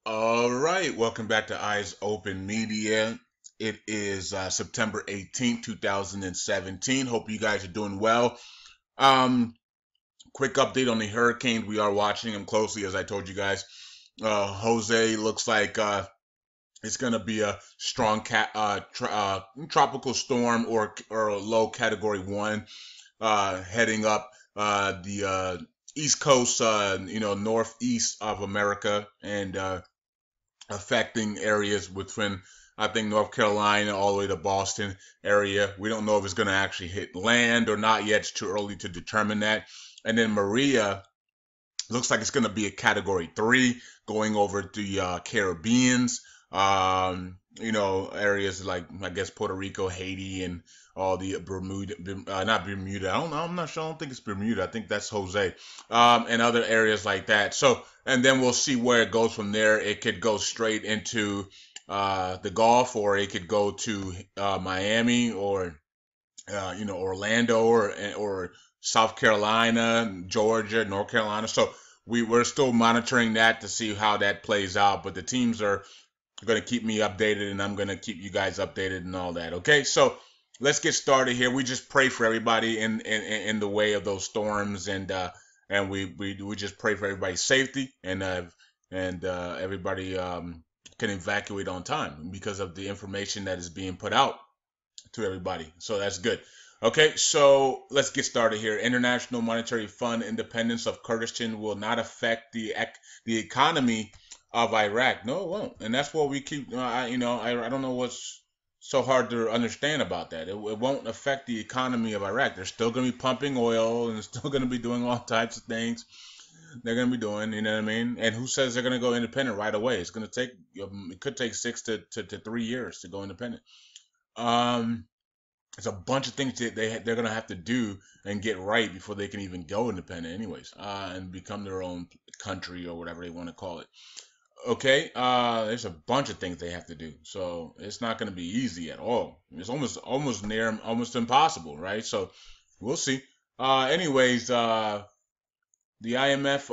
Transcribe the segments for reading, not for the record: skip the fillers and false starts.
All right, welcome back to Eyes Open Media. It is September 18th, 2017. Hope you guys are doing well. Um, Quick update on the hurricanes. We are watching them closely, as I told you guys. Jose looks like it's going to be a strong tropical storm or a low category one heading up the east coast, northeast of America and affecting areas within, I think, North Carolina all the way to Boston area. We don't know if it's going to actually hit land or not yet. It's too early to determine that. And then Maria looks like it's going to be a category three going over the Caribbeans. Areas like, I guess, Puerto Rico, Haiti, and all the Bermuda, not Bermuda. I don't know. I'm not sure. I don't think it's Bermuda. I think that's Jose, and other areas like that. So, and then we'll see where it goes from there. It could go straight into the Gulf, or it could go to Miami, or Orlando, or South Carolina, Georgia, North Carolina. So we're still monitoring that to see how that plays out. But the teams are going to keep me updated, and I'm going to keep you guys updated and all that. Okay, so let's get started here. We just pray for everybody in the way of those storms, and we just pray for everybody's safety, and everybody can evacuate on time because of the information that is being put out to everybody. So that's good. Okay, so let's get started here. International Monetary Fund independence of Kurdistan will not affect the economy of Iraq. No, it won't, and that's what we keep. I don't know what's so hard to understand about that. It won't affect the economy of Iraq. They're still going to be pumping oil and still going to be doing all types of things. They're going to be doing, you know what I mean? And who says they're going to go independent right away? It's going to take. It could take 6 to 3 years to go independent. Um, there's a bunch of things that they're gonna have to do and get right before they can even go independent, anyways, and become their own country or whatever they want to call it. Okay, there's a bunch of things they have to do, so it's not gonna be easy at all. It's almost impossible, right? So we'll see. Anyways, the IMF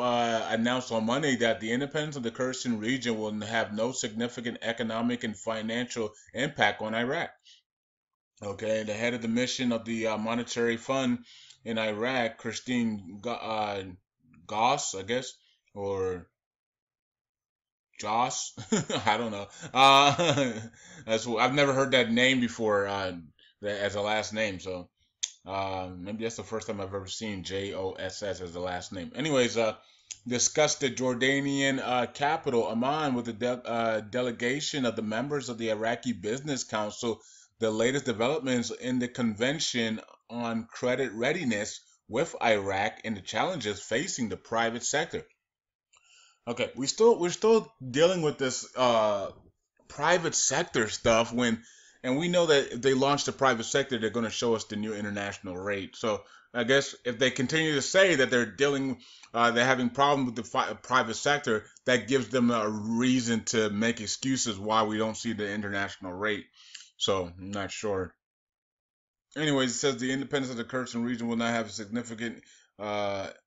announced on Monday that the independence of the Kurdistan region will have no significant economic and financial impact on Iraq. Okay, the head of the mission of the Monetary Fund in Iraq, Christine Goss, I guess, or Joss, I don't know. I've never heard that name before as a last name, so maybe that's the first time I've ever seen Joss as the last name. Anyways, discussed the Jordanian capital, Amman, with the delegation of the members of the Iraqi Business Council, the latest developments in the Convention on Credit Readiness with Iraq and the challenges facing the private sector. Okay, we're still dealing with this private sector stuff and we know that if they launch the private sector, they're going to show us the new international rate. So I guess if they continue to say that they're having problems with the private sector, that gives them a reason to make excuses why we don't see the international rate. So I'm not sure. Anyways, it says the independence of the Kurdistan region will not have a significant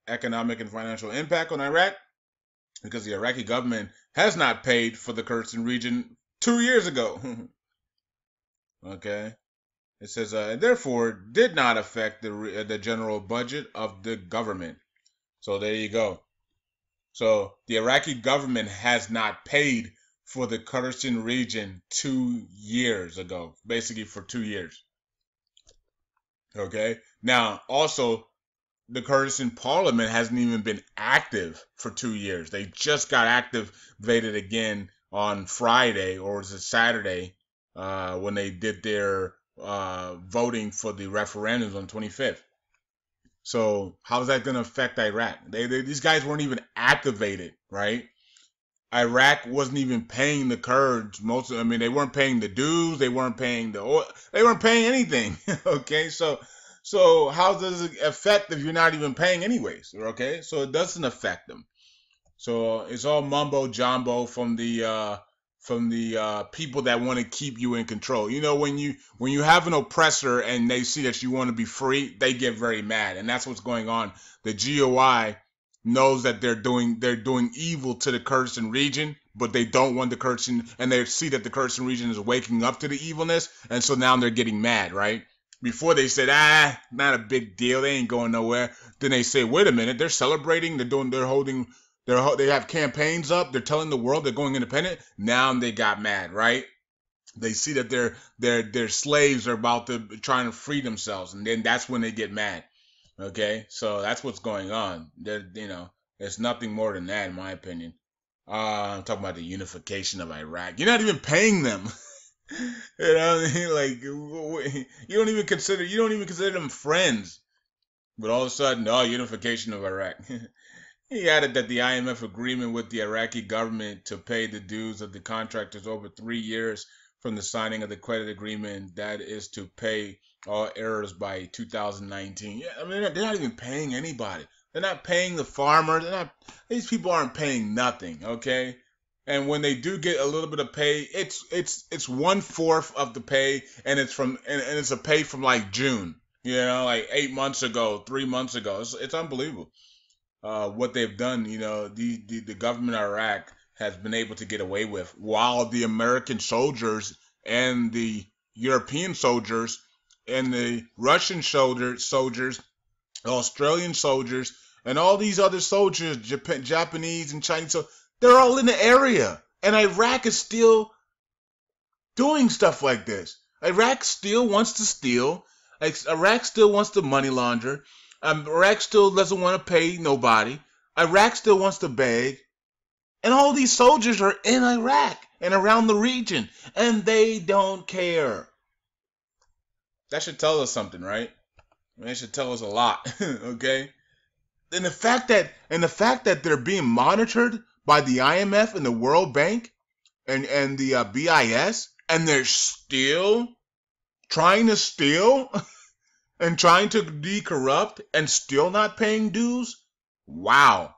economic and financial impact on Iraq because the Iraqi government has not paid for the Kurdistan region 2 years ago. Okay. It says, therefore, did not affect the general budget of the government. So there you go. So the Iraqi government has not paid for the Kurdistan region 2 years ago, basically for 2 years. Okay. Now, also, the Kurdistan parliament hasn't even been active for 2 years. They just got activated again on Friday, or was it Saturday, when they did their voting for the referendums on 25th. So how's that going to affect Iraq? These guys weren't even activated, right? Iraq wasn't even paying the Kurds. I mean, they weren't paying the dues. They weren't paying the oil. They weren't paying anything. Okay, so how does it affect if you're not even paying anyways? Okay, so it doesn't affect them. So it's all mumbo jumbo from the people that want to keep you in control. You know, when you have an oppressor and they see that you want to be free, they get very mad, and that's what's going on. The GOI knows that they're doing evil to the Kurdistan region, but they don't want the Kurdistan, and they see that the Kurdistan region is waking up to the evilness, and so now they're getting mad, right? Before they said, not a big deal, they ain't going nowhere. Then they say, wait a minute, they're celebrating, they have campaigns up, they're telling the world they're going independent. Now they got mad, right? They see that their slaves are about to trying to free themselves, and then that's when they get mad. Okay, so that's what's going on. There's nothing more than that, in my opinion. I'm talking about the unification of Iraq. You're not even paying them. You know what I mean? Like you don't even consider them friends. But all of a sudden, unification of Iraq. He added that the IMF agreement with the Iraqi government to pay the dues of the contractors over 3 years from the signing of the credit agreement, that is to pay all errors by 2019. Yeah, I mean they're not even paying anybody. They're not paying the farmer. These people aren't paying nothing, okay? And when they do get a little bit of pay, it's 1/4 of the pay, and it's a pay from like June, like 8 months ago, 3 months ago. It's unbelievable what they've done. The government of Iraq has been able to get away with, while the American soldiers and the European soldiers and the Russian soldiers, Australian soldiers, and all these other soldiers, Japanese and Chinese, so they're all in the area. And Iraq is still doing stuff like this. Iraq still wants to steal. Iraq still wants to money launder. Iraq still doesn't want to pay nobody. Iraq still wants to beg. And all these soldiers are in Iraq and around the region, and they don't care. That should tell us something, right? It should tell us a lot, okay? And the fact that they're being monitored by the IMF and the World Bank and the BIS, and they're still trying to steal and trying to de-corrupt and still not paying dues. Wow.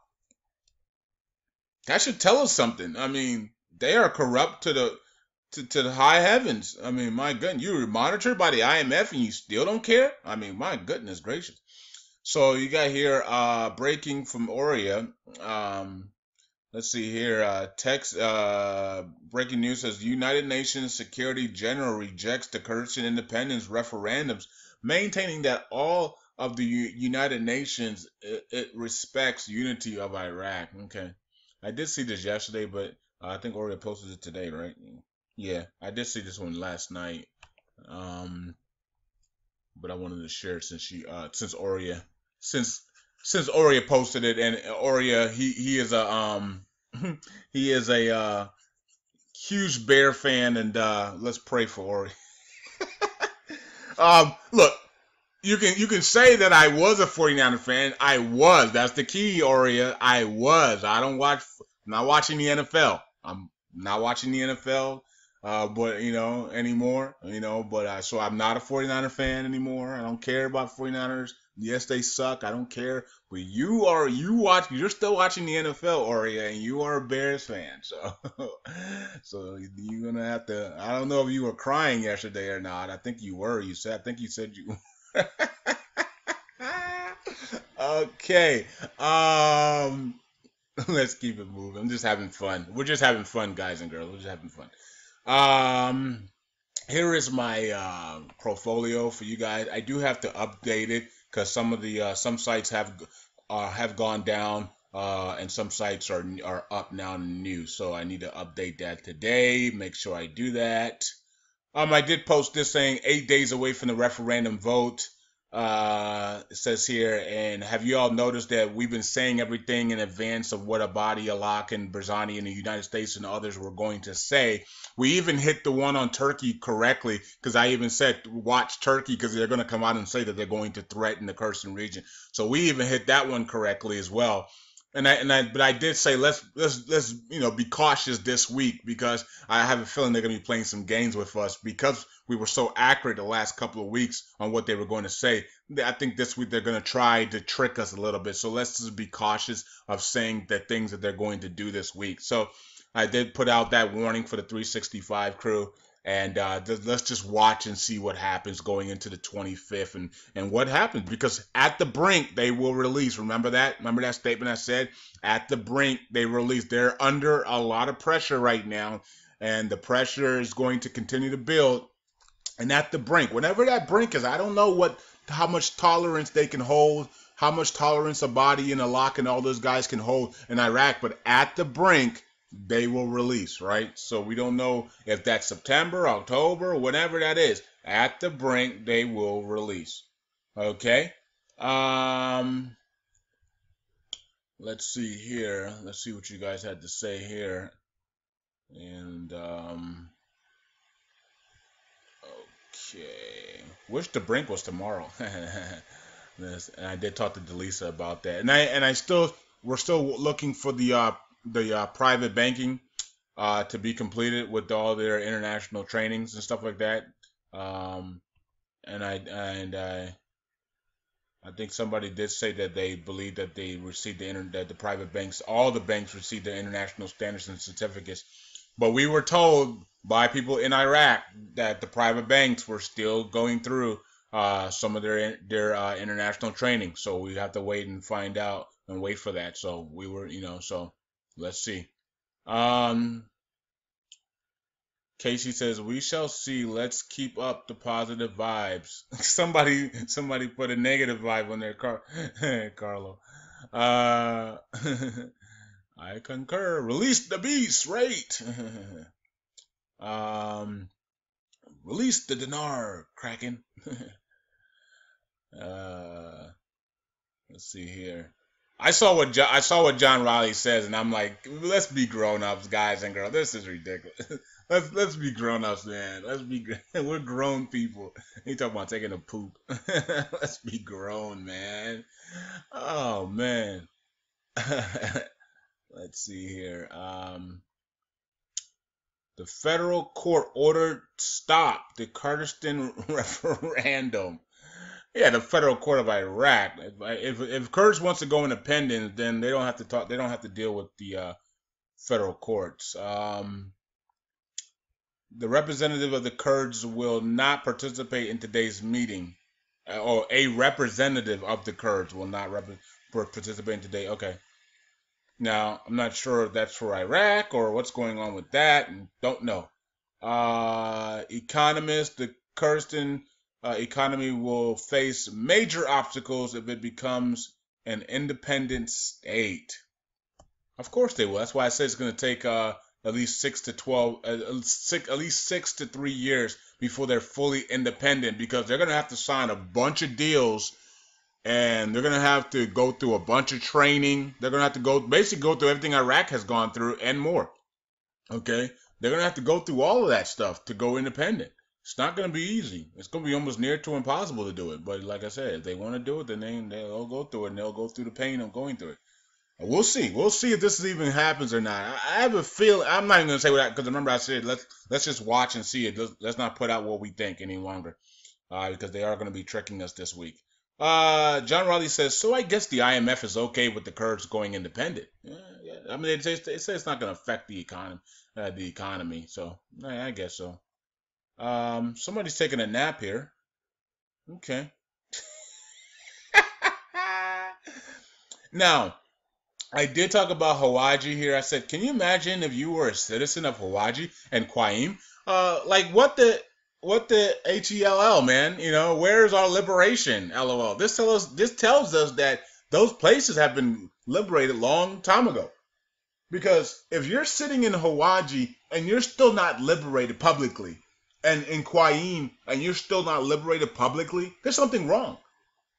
That should tell us something. I mean, they are corrupt to the high heavens. I mean, my goodness, you were monitored by the IMF and you still don't care? I mean, my goodness gracious. So you got here breaking from Oria. Let's see here. Breaking news says United Nations Security General rejects the Kurdistan independence referendums, maintaining that all of the United Nations it respects unity of Iraq. Okay. I did see this yesterday, but I think Oria posted it today, right? Yeah, I did see this one last night. But I wanted to share it since Oria posted it, and Oria he is a he is a huge Bear fan, and let's pray for Oria. Look, you can say that I was a 49er fan. I was. That's the key, Oria. I was. I'm not watching the NFL. I'm not watching the NFL, but anymore. But so I'm not a 49er fan anymore. I don't care about 49ers. Yes, they suck. I don't care. But you're still watching the NFL, Oria, and you are a Bears fan. So you're gonna have to. I don't know if you were crying yesterday or not. I think you were. I think you said you. Okay. Let's keep it moving. I'm just having fun. We're just having fun, guys and girls. We're just having fun. Here is my portfolio for you guys. I do have to update it because some sites have gone down, and some sites are up now and new. So I need to update that today. Make sure I do that. I did post this saying 8 days away from the referendum vote. It says here, and have you all noticed that we've been saying everything in advance of what Abadi, Alak, and Barzani in the United States and others were going to say? We even hit the one on Turkey correctly, because I even said watch Turkey, because they're going to come out and say that they're going to threaten the Kurdistan region. So we even hit that one correctly as well. But I did say let's be cautious this week, because I have a feeling they're going to be playing some games with us, because we were so accurate the last couple of weeks on what they were going to say. I think this week they're going to try to trick us a little bit. So let's just be cautious of saying the things that they're going to do this week. So I did put out that warning for the 365 crew. And let's just watch and see what happens going into the 25th and what happens, because at the brink they will release. Remember that? Remember that statement I said? At the brink they release. They're under a lot of pressure right now, and the pressure is going to continue to build. And at the brink, whenever that brink is, I don't know how much tolerance they can hold, how much tolerance a body in Iraq and all those guys can hold in Iraq, but at the brink, they will release, right? So we don't know if that's September, October, whatever that is. At the brink, they will release. Okay? Let's see here. Let's see what you guys had to say here. And, okay. Wish the brink was tomorrow. And I did talk to Delisa about that. We're still looking for the private banking to be completed with all their international trainings and stuff like that. I think somebody did say that they believe that they received that the private banks, all the banks received their international standards and certificates. But we were told by people in Iraq that the private banks were still going through some of their international training. So we have to wait and find out and wait for that. So we were, so let's see. Casey says, we shall see. Let's keep up the positive vibes. Somebody put a negative vibe on there, Carlo. I concur. Release the beast, right? Release the dinar, Kraken. Let's see here. I saw what John Riley says, and I'm like, let's be grown-ups, guys and girls. This is ridiculous. Let's be grown-ups, man. We're grown people. He talking about taking a poop. Let's be grown, man. Oh man. Let's see here. The federal court ordered stop the Kurdistan referendum. Yeah, the federal court of Iraq. If Kurds wants to go independent, then they don't have to talk. They don't have to deal with the federal courts. The representative of the Kurds will not participate in today's meeting, or a representative of the Kurds will not participate in today. Okay. Now, I'm not sure if that's for Iraq or what's going on with that, and don't know. Economists, the Kurdistan economy will face major obstacles if it becomes an independent state. Of course they will. That's why I say it's going to take at least 6 to 3 years before they're fully independent, because they're going to have to sign a bunch of deals, and they're going to have to go through a bunch of training. They're going to have to basically go through everything Iraq has gone through and more. Okay? They're going to have to go through all of that stuff to go independent. It's not going to be easy. It's going to be almost near to impossible to do it. But like I said, if they want to do it, then they'll go through it, and they'll go through the pain of going through it. And we'll see. We'll see if this even happens or not. I have a feeling. I'm not even going to say that, because remember I said let's just watch and see it. Let's not put out what we think any longer, because they are going to be tricking us this week. John Riley says, so I guess the IMF is okay with the Kurds going independent. Yeah. I mean, they say it's not going to affect the economy. So I guess so. Somebody's taking a nap here. Okay. Now, I did talk about Hawaii here. I said, can you imagine if you were a citizen of Hawaii and Qaim? Like what the HELL, man? Where's our liberation? LOL. This tells us that those places have been liberated long time ago. Because if you're sitting in Hawaii and you're still not liberated publicly, and in Qaim and you're still not liberated publicly, there's something wrong.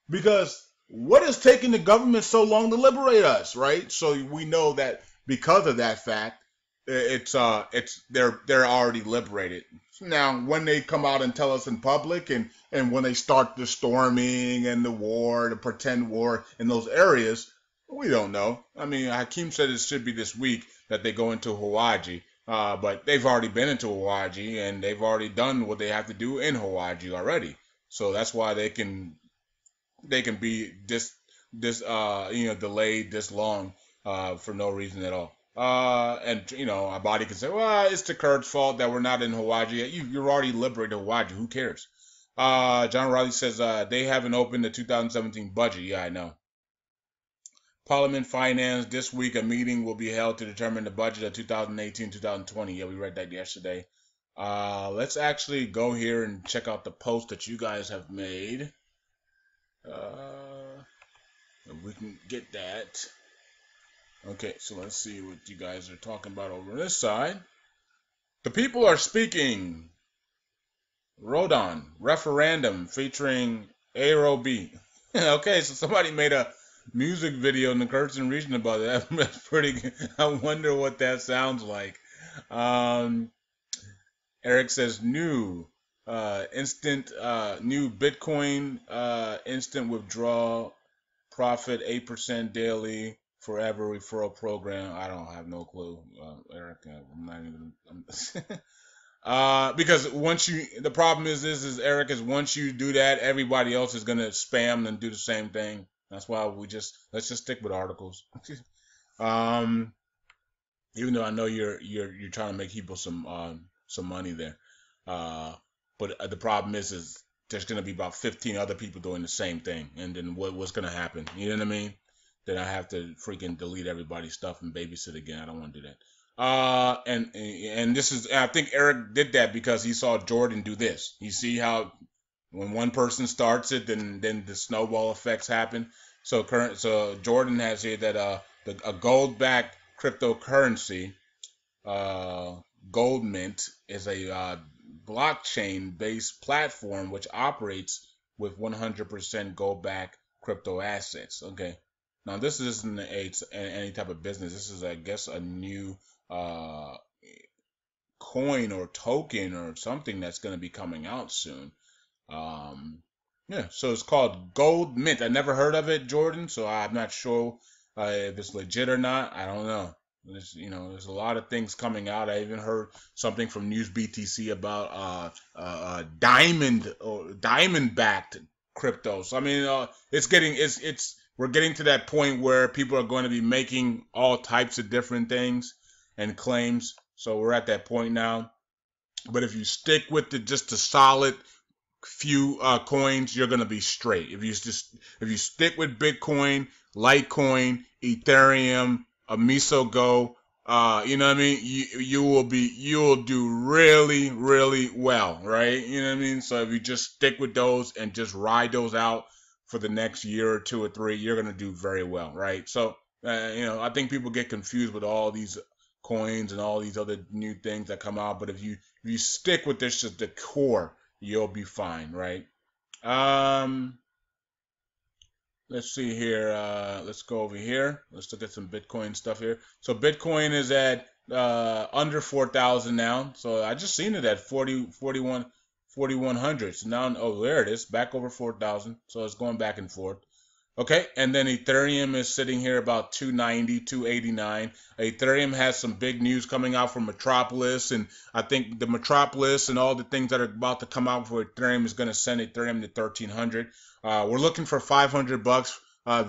Because what is taking the government so long to liberate us, right? So we know that because of that fact, they're already liberated. Now, when they come out and tell us in public, and when they start the storming and the war, the pretend war in those areas, we don't know. I mean, Hakeem said it should be this week that they go into Hawaii, but they've already been into Hawaii, and they've already done what they have to do in Hawaii already. So that's why they can be delayed this long for no reason at all. And our body can say, well, it's the Kurds' fault that we're not in Hawaii yet. You're already liberated Hawaii. Who cares? John Riley says they haven't opened the 2017 budget. Yeah, I know. Parliament Finance, this week a meeting will be held to determine the budget of 2018-2020. Yeah, we read that yesterday. Let's actually go here and check out the post that you guys have made. If we can get that. Okay, so let's see what you guys are talking about over on this side. The people are speaking. Rodon referendum featuring Aero B. Okay, so somebody made a music video in the Kurdistan region about that. That's pretty good. I wonder what that sounds like. Eric says new new Bitcoin instant withdrawal profit 8% daily forever referral program. I don't have no clue, Eric. I'm not even. Because the problem is Eric, is once you do that, everybody else is gonna spam and do the same thing. That's why let's just stick with articles. Even though I know you're trying to make people some money there, but the problem is there's gonna be about 15 other people doing the same thing, and then what's gonna happen? You know what I mean? Then I have to freaking delete everybody's stuff and babysit again. I don't want to do that. And this is, I think Eric did that because he saw Jordan do this. You see how when one person starts it, then the snowball effects happen. So Jordan has here that a gold-backed cryptocurrency, Gold Mint, is a blockchain-based platform which operates with 100% gold-backed crypto assets. Okay. Now this isn't any type of business. This is, I guess, a new coin or token or something that's going to be coming out soon. Yeah, so it's called Gold Mint. I never heard of it, Jordan, so I'm not sure if it's legit or not. I don't know. There's a lot of things coming out. I even heard something from News BTC about diamond-backed crypto. So I mean, we're getting to that point where people are going to be making all types of different things and claims. So we're at that point now. But if you stick with just the solid few coins, you're gonna be straight. If you stick with Bitcoin, Litecoin, Ethereum, Misogo, you know what I mean? You will do really, really well, right? You know what I mean? So if you just stick with those and just ride those out for the next year or two or three, you're gonna do very well, right? So I think people get confused with all these coins and all these other new things that come out, but if you stick with this, just the core, you'll be fine, right? Let's see here. Let's go over here. Let's look at some Bitcoin stuff here. So Bitcoin is at under 4,000 now. So I just seen it at 4,100. So now, oh, there it is, back over 4,000. So it's going back and forth. Okay, and then Ethereum is sitting here about 290, 289. Ethereum has some big news coming out from Metropolis, and I think the Metropolis and all the things that are about to come out for Ethereum is going to send Ethereum to 1,300. We're looking for $500 I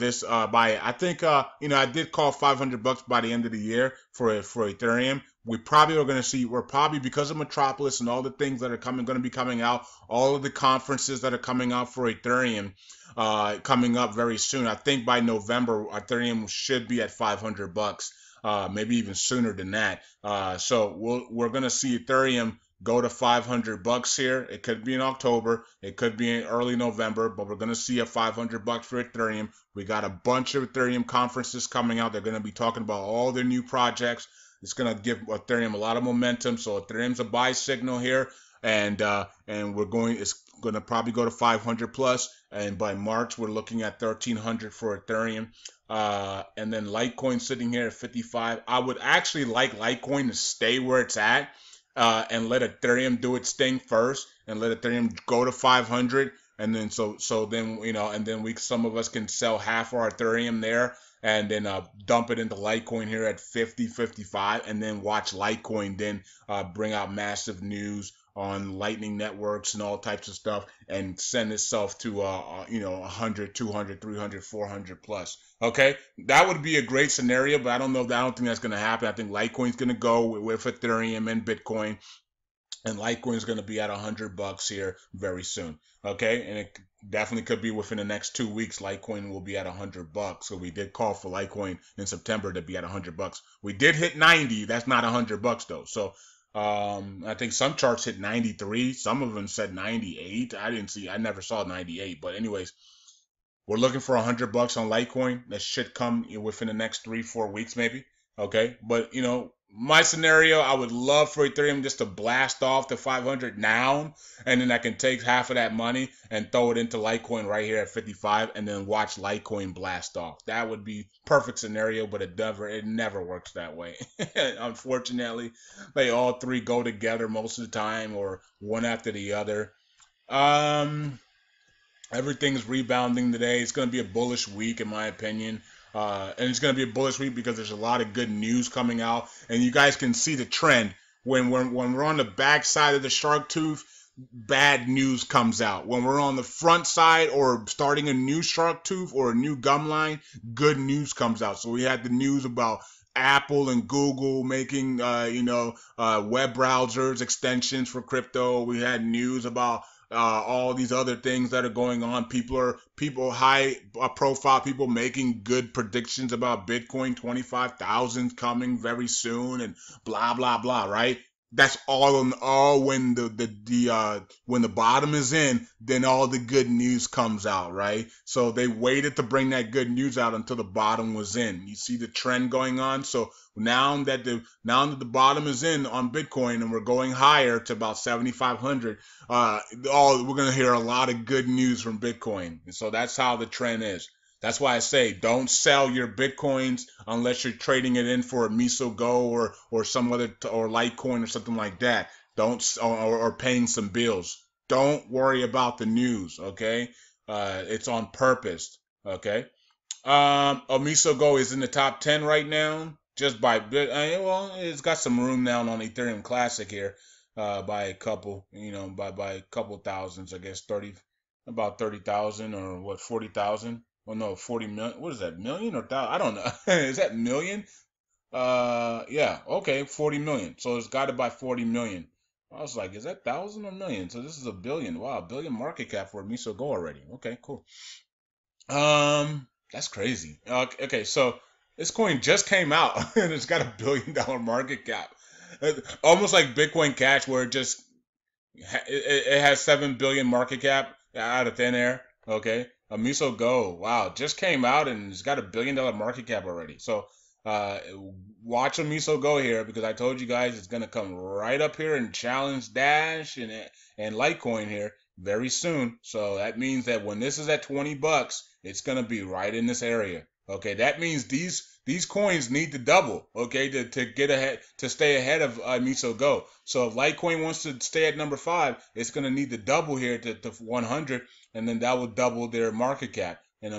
think I did call $500 by the end of the year for Ethereum. We're probably because of Metropolis and all the things that are going to be coming out, all of the conferences that are coming out for Ethereum, coming up very soon. I think by November, Ethereum should be at $500, maybe even sooner than that. So we're going to see Ethereum go to $500 here. It could be in October, it could be in early November, but we're going to see a $500 for Ethereum. We got a bunch of Ethereum conferences coming out. They're going to be talking about all their new projects. It's going to give Ethereum a lot of momentum. So Ethereum's a buy signal here, and it's going to probably go to 500 plus. And by March, we're looking at 1,300 for Ethereum. And then Litecoin sitting here at 55. I would actually like Litecoin to stay where it's at. And let Ethereum do its thing first, and let Ethereum go to 500, and then some of us can sell half our Ethereum there, and then dump it into Litecoin here at 50, 55, and then watch Litecoin then bring out massive news on Lightning networks and all types of stuff and send itself to 100, 200, 300, 400 plus. Okay, that would be a great scenario, but I don't know. I don't think that's going to happen. I think Litecoin's going to go with Ethereum and Bitcoin, and Litecoin is going to be at $100 here very soon. Okay, and it definitely could be within the next 2 weeks. Litecoin will be at $100. So we did call for Litecoin in September to be at $100. We did hit 90. That's not $100 though. So I think some charts hit 93. Some of them said 98. I never saw 98. But anyways, we're looking for $100 on Litecoin. That should come within the next 3-4 weeks, maybe. Okay, but my scenario, I would love for Ethereum just to blast off to 500 now, and then I can take half of that money and throw it into Litecoin right here at 55, and then watch Litecoin blast off. That would be perfect scenario, but it never works that way. Unfortunately, they all three go together most of the time, or one after the other. Everything's rebounding today. It's going to be a bullish week, in my opinion. And it's going to be a bullish week because there's a lot of good news coming out. And you guys can see the trend. When we're on the back side of the shark tooth, bad news comes out. When we're on the front side or starting a new shark tooth or a new gum line, good news comes out. So we had the news about Apple and Google making, web browsers, extensions for crypto. We had news about all these other things that are going on. People high profile people making good predictions about Bitcoin 25,000 coming very soon and blah blah blah, right? That's all when the bottom is in, then all the good news comes out, right? So they waited to bring that good news out until the bottom was in. You see the trend going on. So now that the bottom is in on Bitcoin and we're going higher to about 7,500, we're gonna hear a lot of good news from Bitcoin. And so that's how the trend is. That's why I say don't sell your Bitcoins unless you're trading it in for a Miso Go or some other or Litecoin or something like that. Don't or paying some bills. Don't worry about the news, okay? It's on purpose, okay? Miso Go is in the top 10 right now, just by it's got some room now on Ethereum Classic here, by a couple, by a couple thousands, I guess about 30,000 or what 40,000. Well, no, 40 million. What is that? Million or thousand? I don't know. Is that million? Yeah. Okay, 40 million. So it's got to buy 40 million. I was like, is that thousand or million? So this is a billion. Wow, billion market cap for Miso Go already. Okay, cool. That's crazy. Okay, so this coin just came out and it's got $1 billion market cap. Almost like Bitcoin Cash, where it has 7 billion market cap out of thin air. Okay. A Miso Go, wow, just came out and it's got $1 billion market cap already. So watch a Miso Go here, because I told you guys it's gonna come right up here and challenge Dash and Litecoin here very soon. So that means that when this is at $20, it's gonna be right in this area. Okay, that means these coins need to double, okay, to get ahead, to stay ahead of Miso Go. So if Litecoin wants to stay at number 5, it's gonna need to double here to 100, and then that will double their market cap. And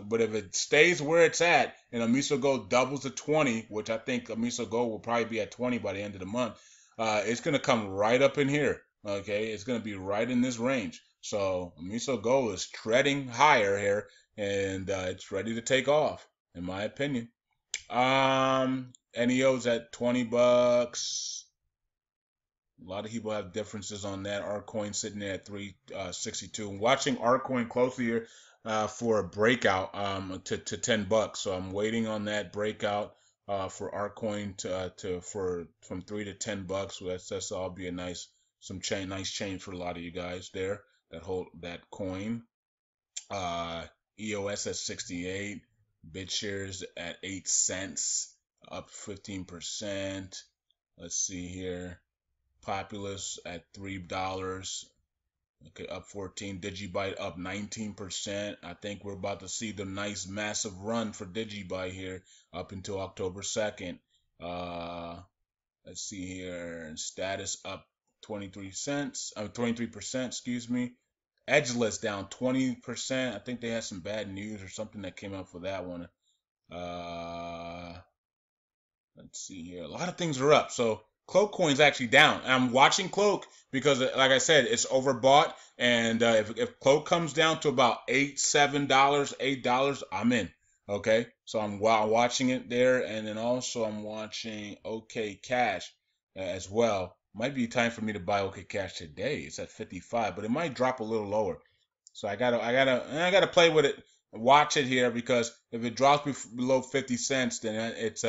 but if it stays where it's at, and a Miso Go doubles to 20, which I think a Miso Go will probably be at 20 by the end of the month, it's gonna come right up in here. Okay, it's gonna be right in this range. So Miso Go is treading higher here, and it's ready to take off, in my opinion. NEO's at $20. A lot of people have differences on that. Artcoin sitting there at 362. I'm watching Artcoin closely here for a breakout to $10. So I'm waiting on that breakout for Artcoin from $3 to $10. So that's all be a nice change for a lot of you guys there that hold that coin. EOS at 68. BitShares at 8 cents, up 15%. Let's see here. Populous at $3. Okay, up 14. Digibyte up 19%. I think we're about to see the nice massive run for Digibyte here up until October 2nd. Let's see here. Status up 23%, excuse me. Edgeless down 20%. I think they had some bad news or something that came up for that one. Let's see here. A lot of things are up. So Cloak coin's actually down. And I'm watching Cloak because, like I said, it's overbought. And if Cloak comes down to about $7, $8, I'm in. Okay, so I'm watching it there, and then also I'm watching OK Cash as well. Might be time for me to buy OK Cash today. It's at 55, but it might drop a little lower. So I gotta play with it, watch it here, because if it drops below 50 cents, then it's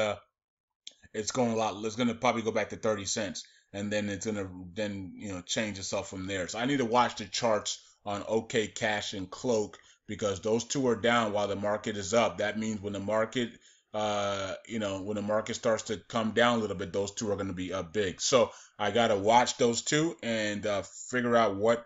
going a lot. It's going to probably go back to 30 cents, and then it's going to change itself from there. So I need to watch the charts on OK Cash and Cloak, because those two are down while the market is up. That means when the market when the market starts to come down a little bit, those two are going to be up big. So I got to watch those two and figure out what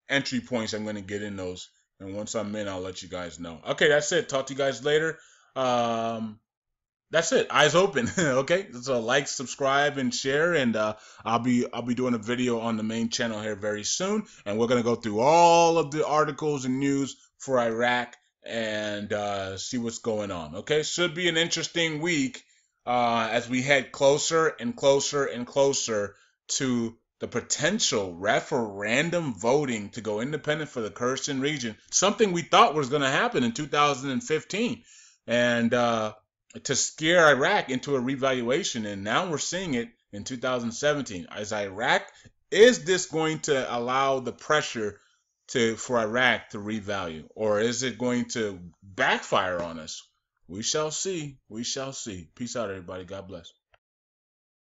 entry points I'm going to get in those. And once I'm in, I'll let you guys know. Okay, that's it. Talk to you guys later. That's it. Eyes open. Okay, so like, subscribe, and share, and I'll be doing a video on the main channel here very soon, and we're gonna go through all of the articles and news for Iraq and see what's going on. Okay, should be an interesting week as we head closer and closer and closer to the potential referendum voting to go independent for the Kurdistan region. Something we thought was going to happen in 2015, and to scare Iraq into a revaluation, and now we're seeing it in 2017. Is this going to allow the pressure for Iraq to revalue, or is it going to backfire on us? We shall see. We shall see. Peace out, everybody. God bless.